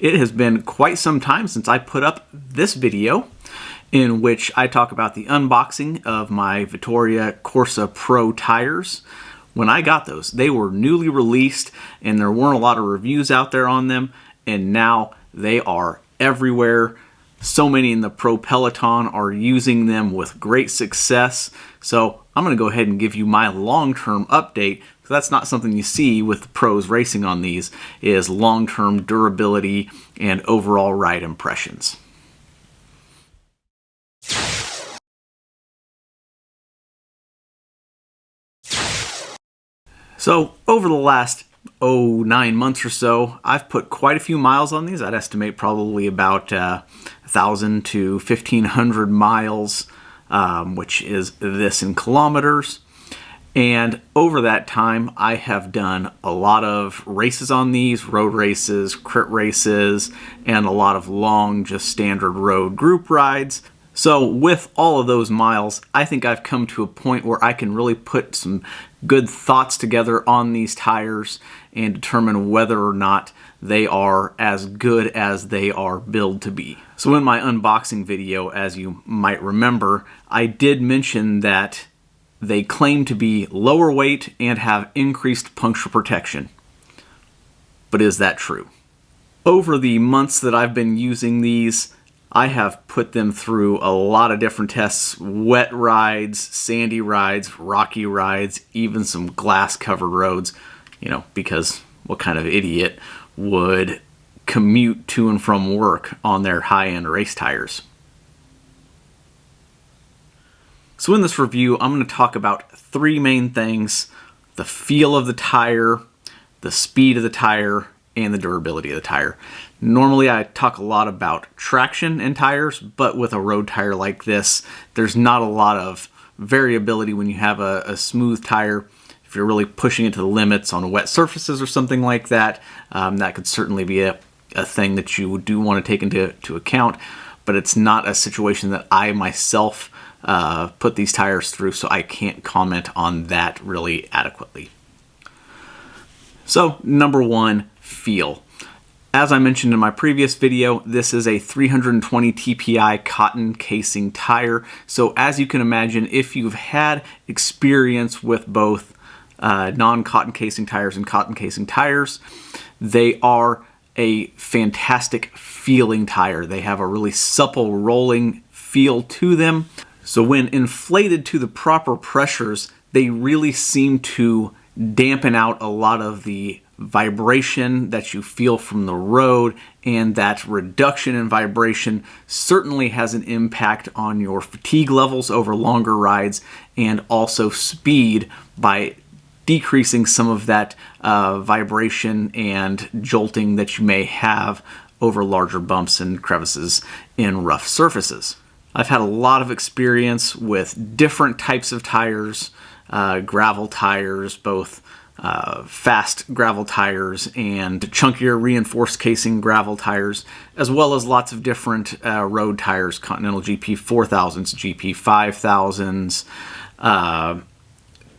It has been quite some time since I put up this video in which I talk about the unboxing of my Vittoria Corsa Pro tires. When I got those, they were newly released and there weren't a lot of reviews out there on them, and now they are everywhere. So many in the pro peloton are using them with great success. So I'm going to go ahead and give you my long-term update. That's not something you see with the pros racing on these, is long-term durability and overall ride impressions. So over the last 9 months or so, I've put quite a few miles on these. I'd estimate probably about 1,000 to 1,500 miles, which is this in kilometers. And over that time, I have done a lot of races on these, road races, crit races, and a lot of long, just standard road group rides. So with all of those miles, I think I've come to a point where I can really put some good thoughts together on these tires and determine whether or not they are as good as they are billed to be. So in my unboxing video, as you might remember, I did mention that they claim to be lower weight and have increased puncture protection. But is that true? Over the months that I've been using these, I have put them through a lot of different tests: wet rides, sandy rides, rocky rides, even some glass-covered roads, because what kind of idiot would commute to and from work on their high-end race tires? So in this review, I'm going to talk about three main things: the feel of the tire, the speed of the tire, and the durability of the tire. Normally I talk a lot about traction in tires, but with a road tire like this, there's not a lot of variability when you have a smooth tire. If you're really pushing it to the limits on wet surfaces or something like that, that could certainly be a thing that you do want to take into account, but it's not a situation that I myself put these tires through, so I can't comment on that really adequately. So number one, feel. As I mentioned in my previous video, this is a 320 TPI cotton casing tire. So as you can imagine, if you've had experience with both non-cotton casing tires and cotton casing tires, they are a fantastic feeling tire. They have a really supple rolling feel to them. So when inflated to the proper pressures, they really seem to dampen out a lot of the vibration that you feel from the road, and that reduction in vibration certainly has an impact on your fatigue levels over longer rides, and also speed by decreasing some of that vibration and jolting that you may have over larger bumps and crevices in rough surfaces. I've had a lot of experience with different types of tires, gravel tires, both fast gravel tires and chunkier reinforced casing gravel tires, as well as lots of different road tires, Continental GP 4000s, GP 5000s,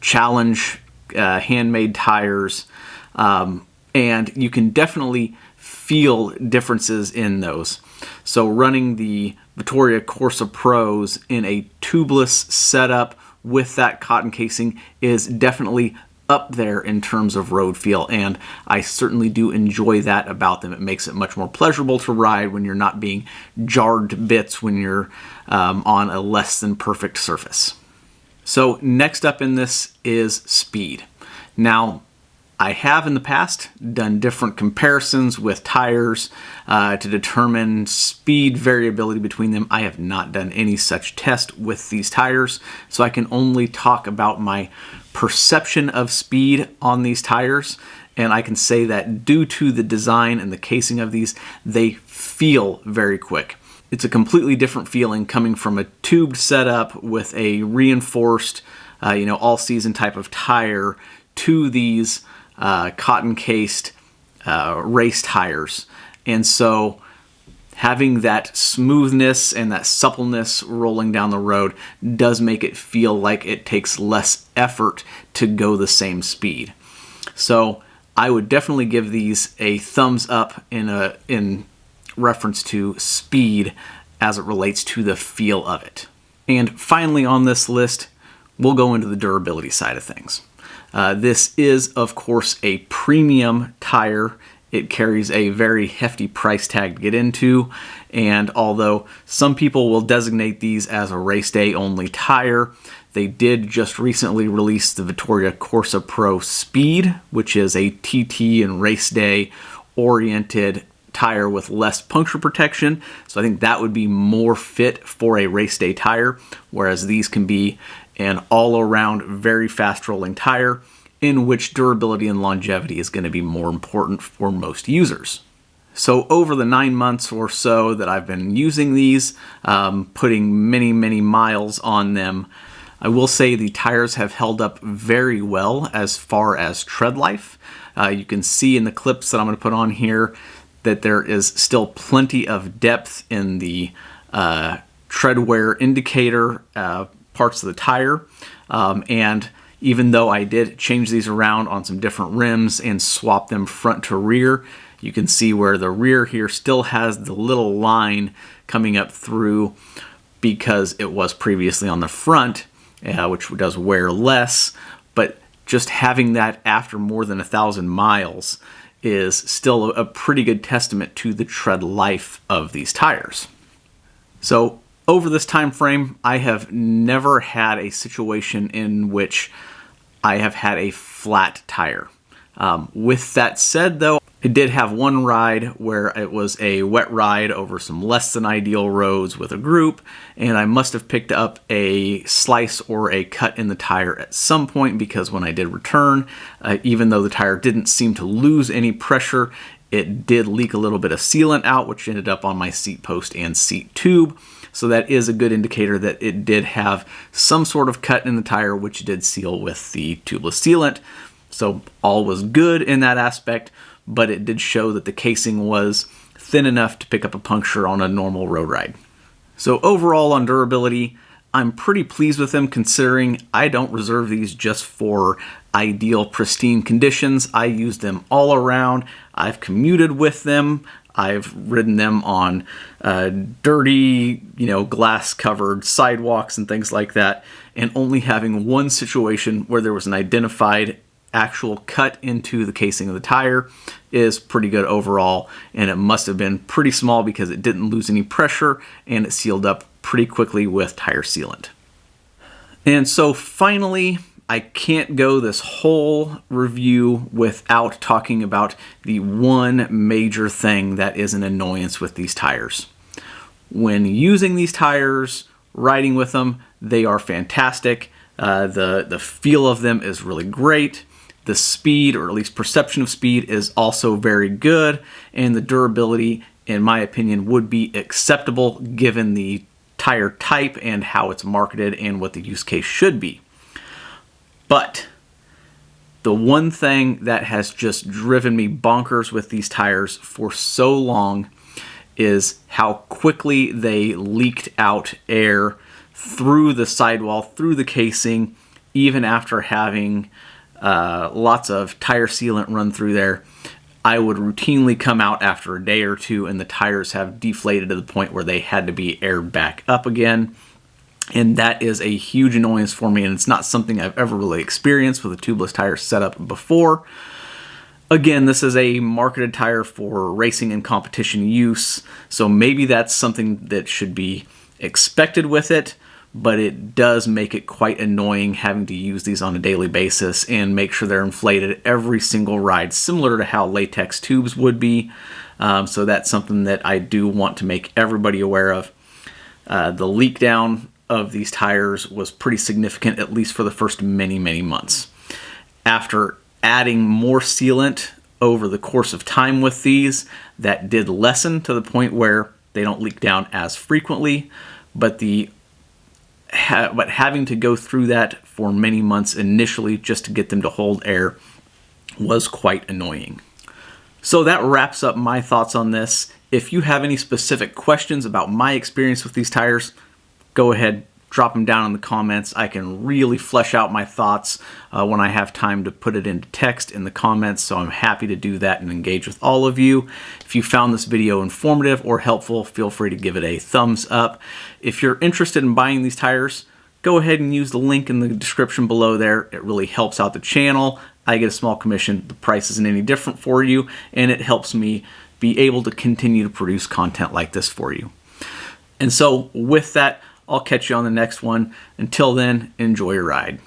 Challenge handmade tires, and you can definitely feel differences in those. So running the Vittoria Corsa Pros in a tubeless setup with that cotton casing is definitely up there in terms of road feel, and I certainly do enjoy that about them. It makes it much more pleasurable to ride when you're not being jarred to bits when you're on a less than perfect surface. So next up in this is speed. Now, I have in the past done different comparisons with tires to determine speed variability between them. I have not done any such test with these tires, so I can only talk about my perception of speed on these tires, and I can say that due to the design and the casing of these, they feel very quick. It's a completely different feeling coming from a tubed setup with a reinforced, all-season type of tire to these cotton cased race tires. And so having that smoothness and that suppleness rolling down the road does make it feel like it takes less effort to go the same speed. So I would definitely give these a thumbs up in reference to speed as it relates to the feel of it. And finally on this list, we'll go into the durability side of things. This is, of course, a premium tire. It carries a very hefty price tag to get into, and although some people will designate these as a race day only tire, they did just recently release the Vittoria Corsa Pro Speed, which is a TT and race day oriented tire with less puncture protection. So I think that would be more fit for a race day tire, whereas these can be an all-around very fast rolling tire in which durability and longevity is going to be more important for most users. So over the 9 months or so that I've been using these, putting many miles on them, I will say the tires have held up very well as far as tread life. You can see in the clips that I'm going to put on here that there is still plenty of depth in the tread wear indicator parts of the tire, and even though I did change these around on some different rims and swap them front to rear, you can see where the rear here still has the little line coming up through because it was previously on the front, which does wear less, but just having that after more than 1,000 miles is still a pretty good testament to the tread life of these tires. So over this time frame, I have never had a situation in which I have had a flat tire. With that said though, I did have one ride where it was a wet ride over some less than ideal roads with a group, and I must have picked up a slice or a cut in the tire at some point, because when I did return, even though the tire didn't seem to lose any pressure, it did leak a little bit of sealant out, which ended up on my seat post and seat tube. So that is a good indicator that it did have some sort of cut in the tire, which did seal with the tubeless sealant. So all was good in that aspect, but it did show that the casing was thin enough to pick up a puncture on a normal road ride. So overall on durability, I'm pretty pleased with them, considering I don't reserve these just for ideal pristine conditions. I use them all around. I've commuted with them. I've ridden them on dirty, glass covered sidewalks and things like that, and only having one situation where there was an identified actual cut into the casing of the tire is pretty good overall, and it must have been pretty small because it didn't lose any pressure and it sealed up pretty quickly with tire sealant. And so finally, I can't go this whole review without talking about the one major thing that is an annoyance with these tires. When using these tires, riding with them, they are fantastic. The feel of them is really great. The speed, or at least perception of speed, is also very good, and the durability, in my opinion, would be acceptable given the tire type and how it's marketed and what the use case should be. But the one thing that has just driven me bonkers with these tires for so long is how quickly they leaked out air through the sidewall, through the casing, even after having lots of tire sealant run through there. I would routinely come out after a day or two and the tires have deflated to the point where they had to be aired back up again. And that is a huge annoyance for me, and it's not something I've ever really experienced with a tubeless tire setup before. Again, this is a marketed tire for racing and competition use, so maybe that's something that should be expected with it, but it does make it quite annoying having to use these on a daily basis and make sure they're inflated every single ride, similar to how latex tubes would be. So that's something that I do want to make everybody aware of. The leak down of these tires was pretty significant, at least for the first many months. After adding more sealant over the course of time with these, that did lessen to the point where they don't leak down as frequently, but having to go through that for many months initially just to get them to hold air was quite annoying. So that wraps up my thoughts on this. If you have any specific questions about my experience with these tires, go ahead, drop them down in the comments. I can really flesh out my thoughts when I have time to put it into text in the comments, so I'm happy to do that and engage with all of you. If you found this video informative or helpful, feel free to give it a thumbs up. If you're interested in buying these tires, go ahead and use the link in the description below there. It really helps out the channel. I get a small commission. The price isn't any different for you, and it helps me be able to continue to produce content like this for you. And so with that, I'll catch you on the next one. Until then, enjoy your ride.